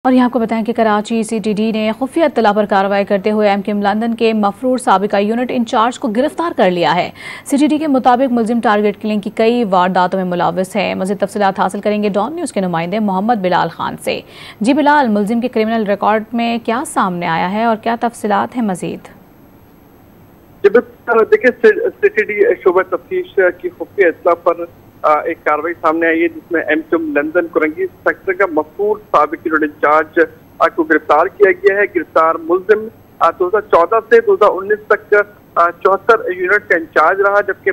और यहाँ आपको बताएं कि कराची सीटीडी ने खुफिया इत्तला पर कार्रवाई करते हुए एमक्यूएम लंदन के मफरूर साबिका यूनिट इंचार्ज को गिरफ्तार कर लिया है। सीटीडी के मुताबिक मुलजिम टारगेट किलिंग की कई वारदातों में मुलविस है। मज़ीद तफसीलात हासिल करेंगे डॉन न्यूज़ के नुमाइंदे मोहम्मद बिलाल खान से। जी बिलाल, मुलजिम के क्रिमिनल रिकॉर्ड में क्या सामने आया है और क्या तफसीलात है मजीद? देखिए, सीटीडी शोबा तफ्तीश की खुफिया इत्तला पर एक कार्रवाई सामने आई है जिसमें एमक्यूएम लंदन कुरंगी सेक्टर का मफरूर साबिक यूनिट इंचार्ज को गिरफ्तार किया गया है। गिरफ्तार मुलजिम 2014 से 2019 तक 74 यूनिट का इंचार्ज रहा, जबकि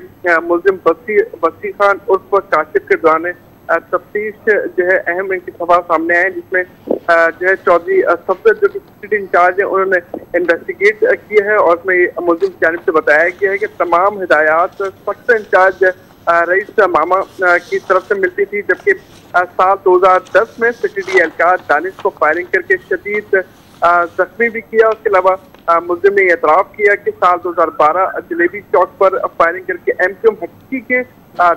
मुलजिम बसी खान उर्फ काशिफ के दौरान तफ्तीश जो है अहम इंतखाब सामने आए, जिसमें जो है चौधरी सफदर जो कि सीटीडी इंचार्ज है उन्होंने इन्वेस्टिगेट किया है और उसमें मुलजिम की जानिब से बताया गया है कि तमाम हिदायत सेक्टर इंचार्ज रईस मामा की तरफ से मिलती थी, जबकि साल 2010 में सीटीडी एहलकार दानिश को फायरिंग करके शदीद जख्मी भी किया। उसके अलावा मुलजिम ने एतराफ़ किया कि साल 2012 जलेबी चौक पर फायरिंग करके एमक्यूएम हकीकी के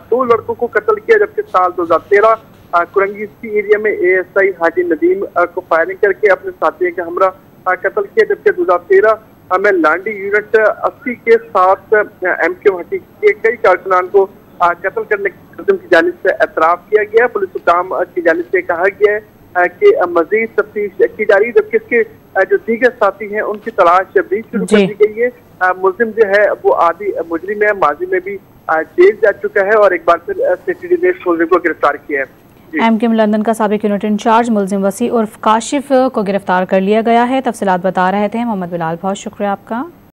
2 लड़कों को कत्ल किया, जबकि साल 2013 कुरंगी एरिया में एएसआई हाजी नदीम को फायरिंग करके अपने साथियों के हमरा कत्ल किया, जबकि 2013 में लांडी यूनिट 80 के साथ एमक्यूएम हकीकी के कई कारकुनान को कत्ल करने की जानिब से एतराफ़ किया गया। पुलिस हुकाम की जानिब से कहा गया है कि मजीद तफ्तीश की जा रही है, जबकि इसके जो दीगर साथी हैं उनकी तलाश भी शुरू कर दी गई है। मुलजिम जो है वो आदि मुजरिम है, माजी में भी जेल जा चुका है और एक बार फिर सीटीडी ने मुलजिम को गिरफ्तार किया है। एमक्यूएम लंदन का साबिक यूनिट इंचार्ज मुलजिम वसी उर्फ काशिफ को गिरफ्तार कर लिया गया है। तफसीलात बता रहे थे मोहम्मद बिलाल, बहुत शुक्रिया आपका।